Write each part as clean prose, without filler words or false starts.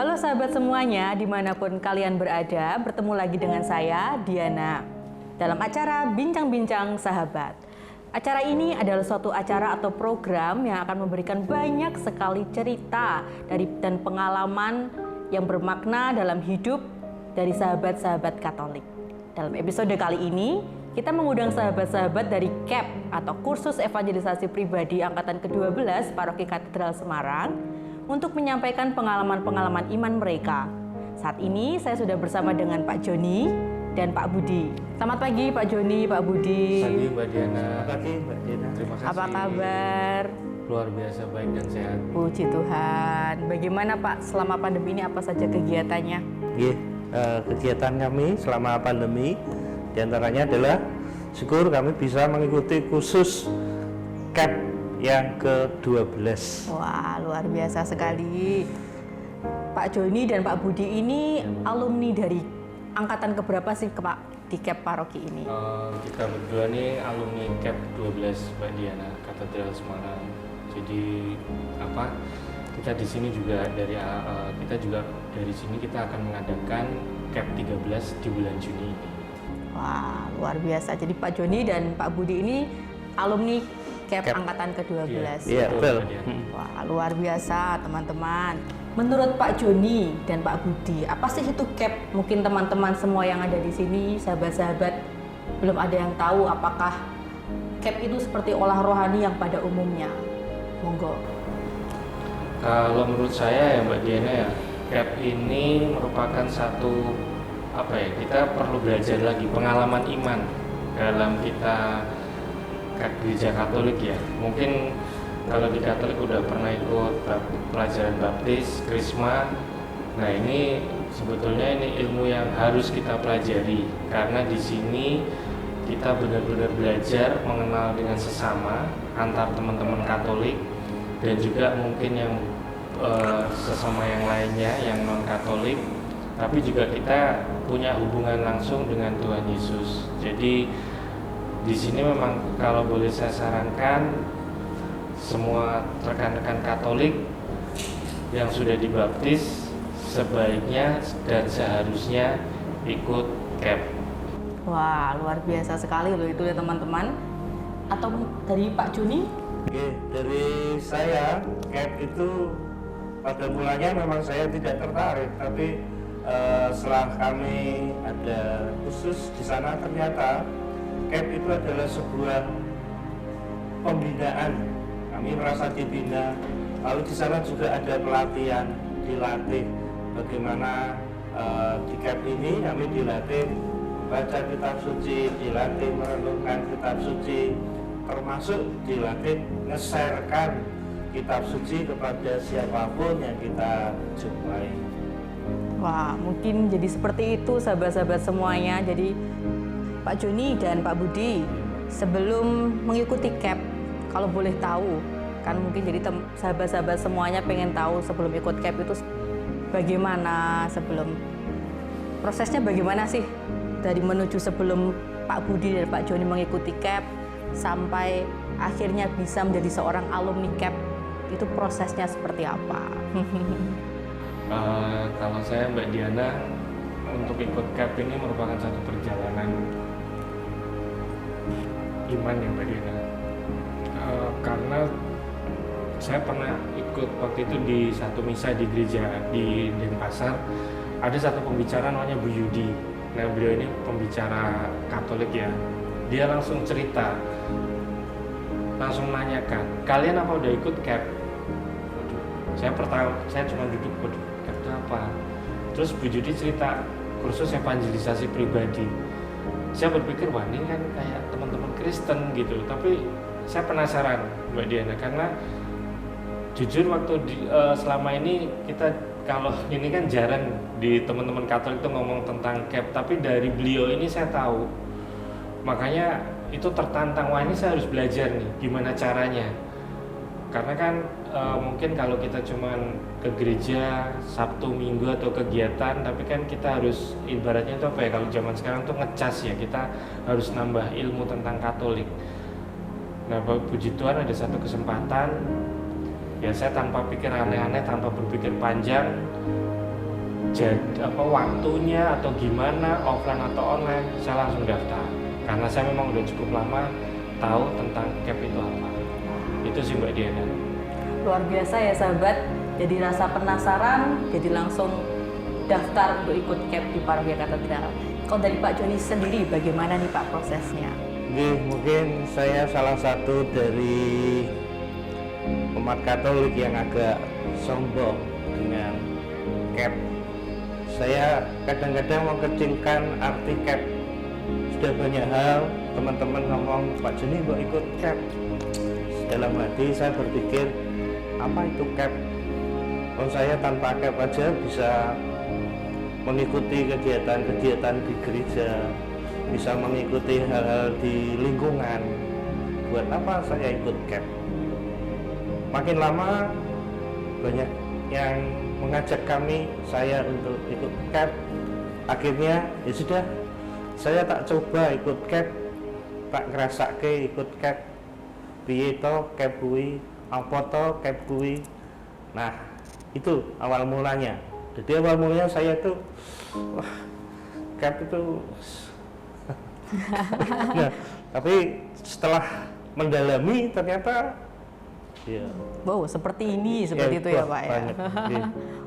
Halo sahabat semuanya, dimanapun kalian berada, bertemu lagi dengan saya, Diana, dalam acara Bincang-Bincang Sahabat. Acara ini adalah suatu acara atau program yang akan memberikan banyak sekali cerita dan pengalaman yang bermakna dalam hidup dari sahabat-sahabat Katolik. Dalam episode kali ini, kita mengundang sahabat-sahabat dari KEP atau Kursus Evangelisasi Pribadi Angkatan ke-12 Paroki Katedral Semarang untuk menyampaikan pengalaman-pengalaman iman mereka. Saat ini saya sudah bersama dengan Pak Joni dan Pak Budi. Selamat pagi Pak Joni, Pak Budi. Pagi Mbak Diana. Selamat pagi Mbak Diana. Terima kasih. Apa kabar? Luar biasa baik dan sehat. Puji Tuhan. Bagaimana Pak selama pandemi ini, apa saja kegiatannya? Kegiatan kami selama pandemi diantaranya adalah syukur kami bisa mengikuti kursus KEP yang ke-12. Wah, luar biasa sekali. Pak Joni dan Pak Budi ini alumni dari angkatan keberapa sih Pak di KEP Paroki ini? Kita berdua nih alumni KEP 12 Mbak Diana, Katedral Semarang. Jadi kita di sini juga dari sini kita akan mengadakan KEP 13 di bulan Juni ini. Wah, luar biasa. Jadi Pak Joni dan Pak Budi ini alumni KEP angkatan ke-12. Iya, betul. Wah, luar biasa teman-teman. Menurut Pak Joni dan Pak Budi, apa sih itu KEP? Mungkin teman-teman semua yang ada di sini, sahabat-sahabat, belum ada yang tahu apakah KEP itu seperti olah rohani yang pada umumnya. Monggo. Kalau menurut saya ya Mbak Diana ya, KEP ini merupakan satu kita perlu belajar lagi pengalaman iman dalam kita gereja Katolik ya. Mungkin kalau di Katolik udah pernah ikut pelajaran baptis, krisma. Nah ini sebetulnya ilmu yang harus kita pelajari karena di sini kita benar-benar belajar mengenal dengan sesama antar teman-teman Katolik dan juga mungkin yang sesama yang lainnya yang non Katolik. Tapi juga kita punya hubungan langsung dengan Tuhan Yesus. Jadi di sini memang kalau boleh saya sarankan semua rekan-rekan Katolik yang sudah dibaptis sebaiknya dan seharusnya ikut KEP. Wah, luar biasa sekali loh itu ya teman-teman. Atau dari Pak Joni? Oke, dari saya KEP itu pada mulanya memang saya tidak tertarik, tapi setelah kami ada khusus di sana ternyata KEP itu adalah sebuah pembinaan. Kami merasa dibina. Lalu di sana juga ada pelatihan, dilatih bagaimana di KEP ini kami dilatih baca kitab suci, dilatih merenungkan kitab suci, termasuk dilatih nge-sharekan kitab suci kepada siapapun yang kita jumpai. Wah, mungkin jadi seperti itu sahabat-sahabat semuanya. Jadi Pak Joni dan Pak Budi, sebelum mengikuti KEP, kalau boleh tahu, kan mungkin jadi sahabat-sahabat semuanya pengen tahu sebelum ikut KEP itu bagaimana, prosesnya bagaimana sih dari menuju sebelum Pak Budi dan Pak Joni mengikuti KEP sampai akhirnya bisa menjadi seorang alumni KEP, itu prosesnya seperti apa? Kalau saya Mbak Diana, untuk ikut KEP ini merupakan satu perjalanan iman ya Mbak Diana. Karena saya pernah ikut waktu itu di satu misa di gereja di Denpasar, ada satu pembicara namanya Bu Yudi. Nah beliau ini pembicara Katolik ya. Dia langsung cerita, langsung nanyakan, kalian apa udah ikut KEP? Saya cuma duduk, KEP itu apa? Terus Bu Yudi cerita kursus evangelisasi pribadi. Saya berpikir wah ini kan kayak teman-teman Kristen gitu, tapi saya penasaran Mbak Diana karena jujur waktu selama ini kita kalau ini kan jarang di teman-teman Katolik itu ngomong tentang KEP, tapi dari beliau ini saya tahu, makanya itu tertantang, wah ini saya harus belajar nih gimana caranya. Karena kan mungkin kalau kita cuman ke gereja Sabtu Minggu atau kegiatan, tapi kan kita harus ibaratnya itu kalau zaman sekarang tuh ngecas ya, kita harus nambah ilmu tentang Katolik. Nah puji Tuhan ada satu kesempatan ya, saya tanpa pikir aneh-aneh, tanpa berpikir panjang, waktunya atau gimana, offline atau online, saya langsung daftar. Karena saya memang udah cukup lama tahu tentang CAP itu apa. Itu sih Mbak Diana. Luar biasa ya sahabat, jadi rasa penasaran, jadi langsung daftar untuk ikut CAP di Parokia Katedral. Kalau dari Pak Joni sendiri, bagaimana nih Pak prosesnya? Mungkin saya salah satu dari umat Katolik yang agak sombong dengan CAP. Saya kadang-kadang mengkecilkan arti CAP. Sudah banyak hal teman-teman ngomong, Pak Joni mau ikut CAP. Dalam hati saya berpikir, apa itu CAP? Kalau saya tanpa CAP aja bisa mengikuti kegiatan-kegiatan di gereja, bisa mengikuti hal-hal di lingkungan. Buat apa saya ikut CAP? Makin lama banyak yang mengajak saya untuk ikut CAP. Akhirnya ya sudah, saya tak coba ikut CAP, tak ngerasake ikut CAP. Piye to CAP kuwi, apa to CAP kuwi. Nah, itu awal mulanya. Jadi awal mulanya saya tuh wah, CAP itu nah, tapi setelah mendalami ternyata ya, wow, seperti ini, seperti itu ya Pak ya.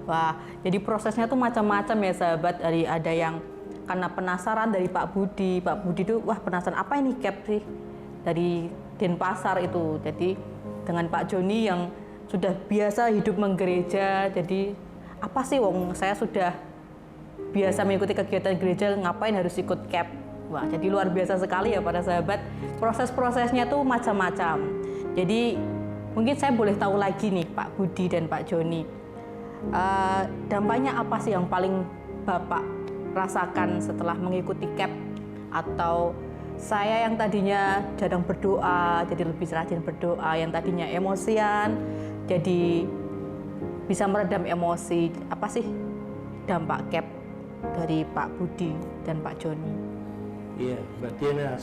Wah, jadi prosesnya tuh macam-macam ya sahabat. Ada yang karena penasaran dari Pak Budi itu wah penasaran apa ini CAP sih dari Denpasar itu. Jadi dengan Pak Joni yang sudah biasa hidup menggereja, jadi apa sih wong saya sudah biasa mengikuti kegiatan gereja, ngapain harus ikut CAP? Wah, jadi luar biasa sekali ya para sahabat. Proses-prosesnya tuh macam-macam. Jadi mungkin saya boleh tahu lagi nih Pak Budi dan Pak Joni, dampaknya apa sih yang paling Bapak rasakan setelah mengikuti CAP? Atau saya yang tadinya jarang berdoa jadi lebih rajin berdoa, yang tadinya emosian jadi bisa meredam emosi. Apa sih dampak CAP dari Pak Budi dan Pak Joni? Iya, Mbak Diana,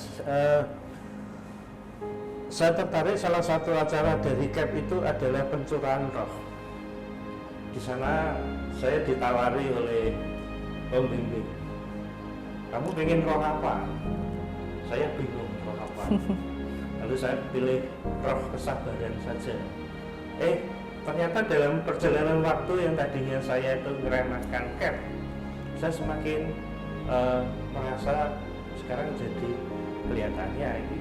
saya tertarik salah satu acara dari CAP itu adalah pencurahan roh. Di sana saya ditawari oleh pembimbing, kamu pengen roh apa? Saya bingung roh apa. Lalu saya pilih roh kesabaran saja. Ternyata dalam perjalanan waktu yang tadinya saya itu meremehkan CAP, saya semakin merasa sekarang jadi kelihatannya ini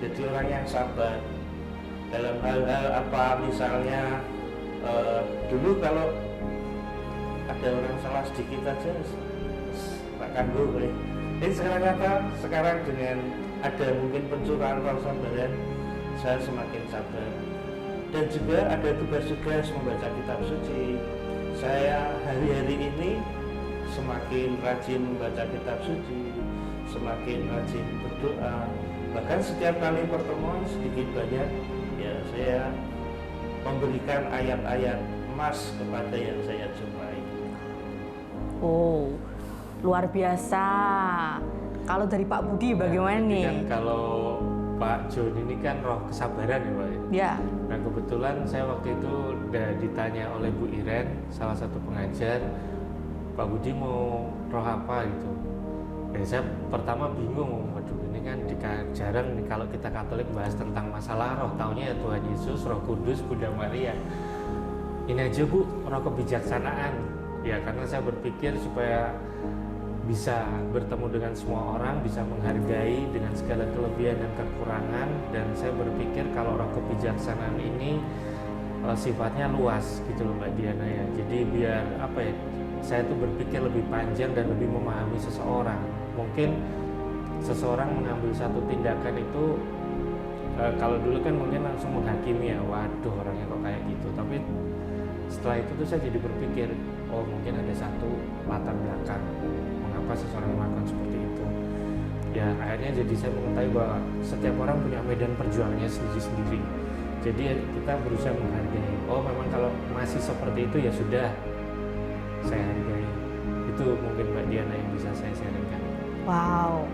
jadi orang yang sabar dalam hal-hal apa, misalnya dulu kalau ada orang salah sedikit aja tak kanggo boleh. Sekarang dengan ada mungkin pencurahan roh sabaran, saya semakin sabar. Dan juga ada tugas-tugas membaca kitab suci. Saya hari-hari ini semakin rajin membaca kitab suci, semakin rajin berdoa. Bahkan setiap kali pertemuan sedikit banyak ya saya memberikan ayat-ayat emas kepada yang saya jumpai. Oh, luar biasa. Kalau dari Pak Budi bagaimana nih? Kan kalau Pak Joni ini kan roh kesabaran ya Pak ya? Ya. Nah kebetulan saya waktu itu udah ditanya oleh Bu Iren, salah satu pengajar, Pak Budi mau roh apa gitu. Dan saya pertama bingung, waduh ini kan jarang nih kalau kita Katolik bahas tentang masalah roh, taunya ya Tuhan Yesus, Roh Kudus, Bunda Maria. Ini aja Bu, roh kebijaksanaan. Ya karena saya berpikir supaya bisa bertemu dengan semua orang, bisa menghargai dengan segala kelebihan dan kekurangan. Dan saya berpikir kalau roh kebijaksanaan ini sifatnya luas gitu loh Mbak Diana ya. Jadi biar apa ya, saya tuh berpikir lebih panjang dan lebih memahami seseorang. Mungkin seseorang mengambil satu tindakan itu kalau dulu kan mungkin langsung menghakimi ya, waduh orangnya kok kayak gitu. Tapi setelah itu tuh saya jadi berpikir, oh mungkin ada satu latar belakang mengapa seseorang melakukan seperti itu. Ya akhirnya jadi saya mengetahui bahwa setiap orang punya medan perjuangannya sendiri-sendiri. Jadi kita berusaha menghargai. Oh memang kalau masih seperti itu ya sudah, saya hargai. Itu mungkin Mbak Diana yang bisa saya sharingkan. Wow,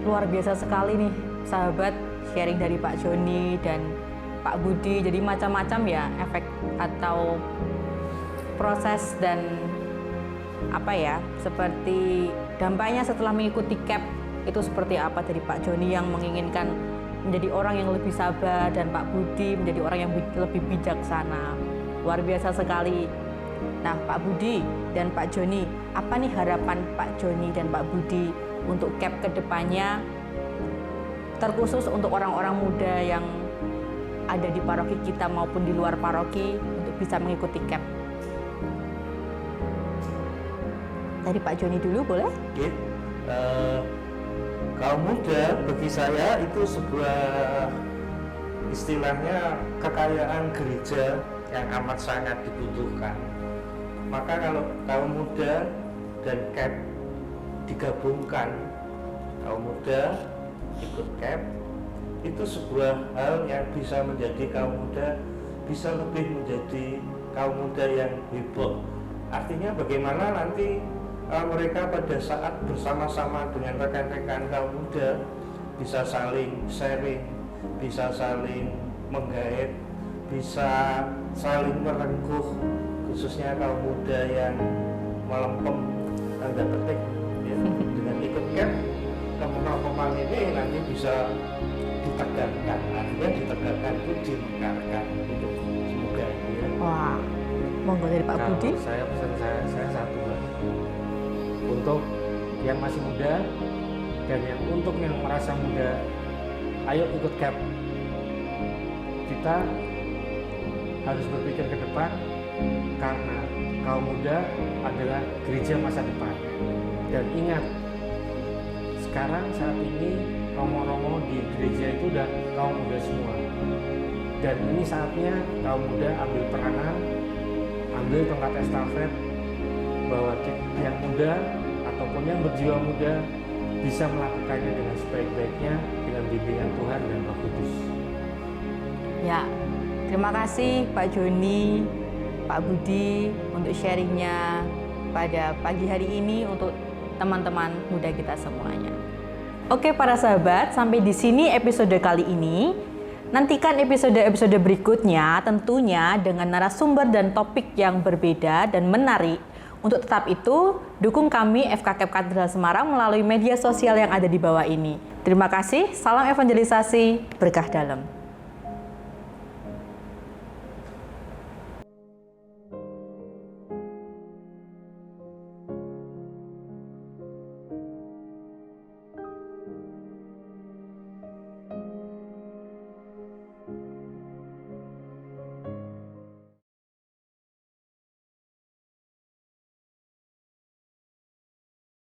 luar biasa sekali nih sahabat, sharing dari Pak Joni dan Pak Budi. Jadi macam-macam ya efek atau proses dan seperti dampaknya setelah mengikuti CAP itu seperti apa, dari Pak Joni yang menginginkan menjadi orang yang lebih sabar dan Pak Budi menjadi orang yang lebih bijaksana. Luar biasa sekali. Nah, Pak Budi dan Pak Joni, apa nih harapan Pak Joni dan Pak Budi untuk CAP kedepannya, terkhusus untuk orang-orang muda yang ada di paroki kita maupun di luar paroki untuk bisa mengikuti CAP? Dari Pak Joni dulu boleh? Oke. Kaum muda bagi saya itu sebuah istilahnya kekayaan gereja yang amat sangat dibutuhkan. Maka kalau kaum muda dan CAP digabungkan, kaum muda ikut CAP, itu sebuah hal yang bisa menjadi kaum muda, bisa lebih menjadi kaum muda yang heboh. Artinya bagaimana nanti mereka pada saat bersama-sama dengan rekan-rekan kaum muda bisa saling sharing, bisa saling menggait, bisa saling merengkuh, khususnya kaum muda yang melempem tanda petik ya. Dengan ikut CAP, kemampuan ini nanti bisa ditegakkan, artinya ditegakkan itu dimekarkan itu, semoga ya. Wah, monggo dari Pak Budi. Kalau saya pesan saya satu, Mbak. Untuk yang masih muda dan yang untuk yang merasa muda, ayo ikut CAP. Kita harus berpikir ke depan karena kaum muda adalah gereja masa depan. Dan ingat, sekarang saat ini romo-romo di gereja itu udah kaum muda semua. Dan ini saatnya kaum muda ambil peranan, ambil tongkat estafet, bahwa yang muda ataupun yang berjiwa muda bisa melakukannya dengan sebaik-baiknya dengan bimbingan Tuhan dan Roh Kudus. Ya, terima kasih Pak Joni, Pak Budi untuk sharingnya pada pagi hari ini untuk teman-teman muda kita semuanya. Oke para sahabat, sampai di sini episode kali ini. Nantikan episode-episode berikutnya tentunya dengan narasumber dan topik yang berbeda dan menarik. Untuk tetap itu, dukung kami FKKP Katedral Semarang melalui media sosial yang ada di bawah ini. Terima kasih, salam evangelisasi, berkah dalam.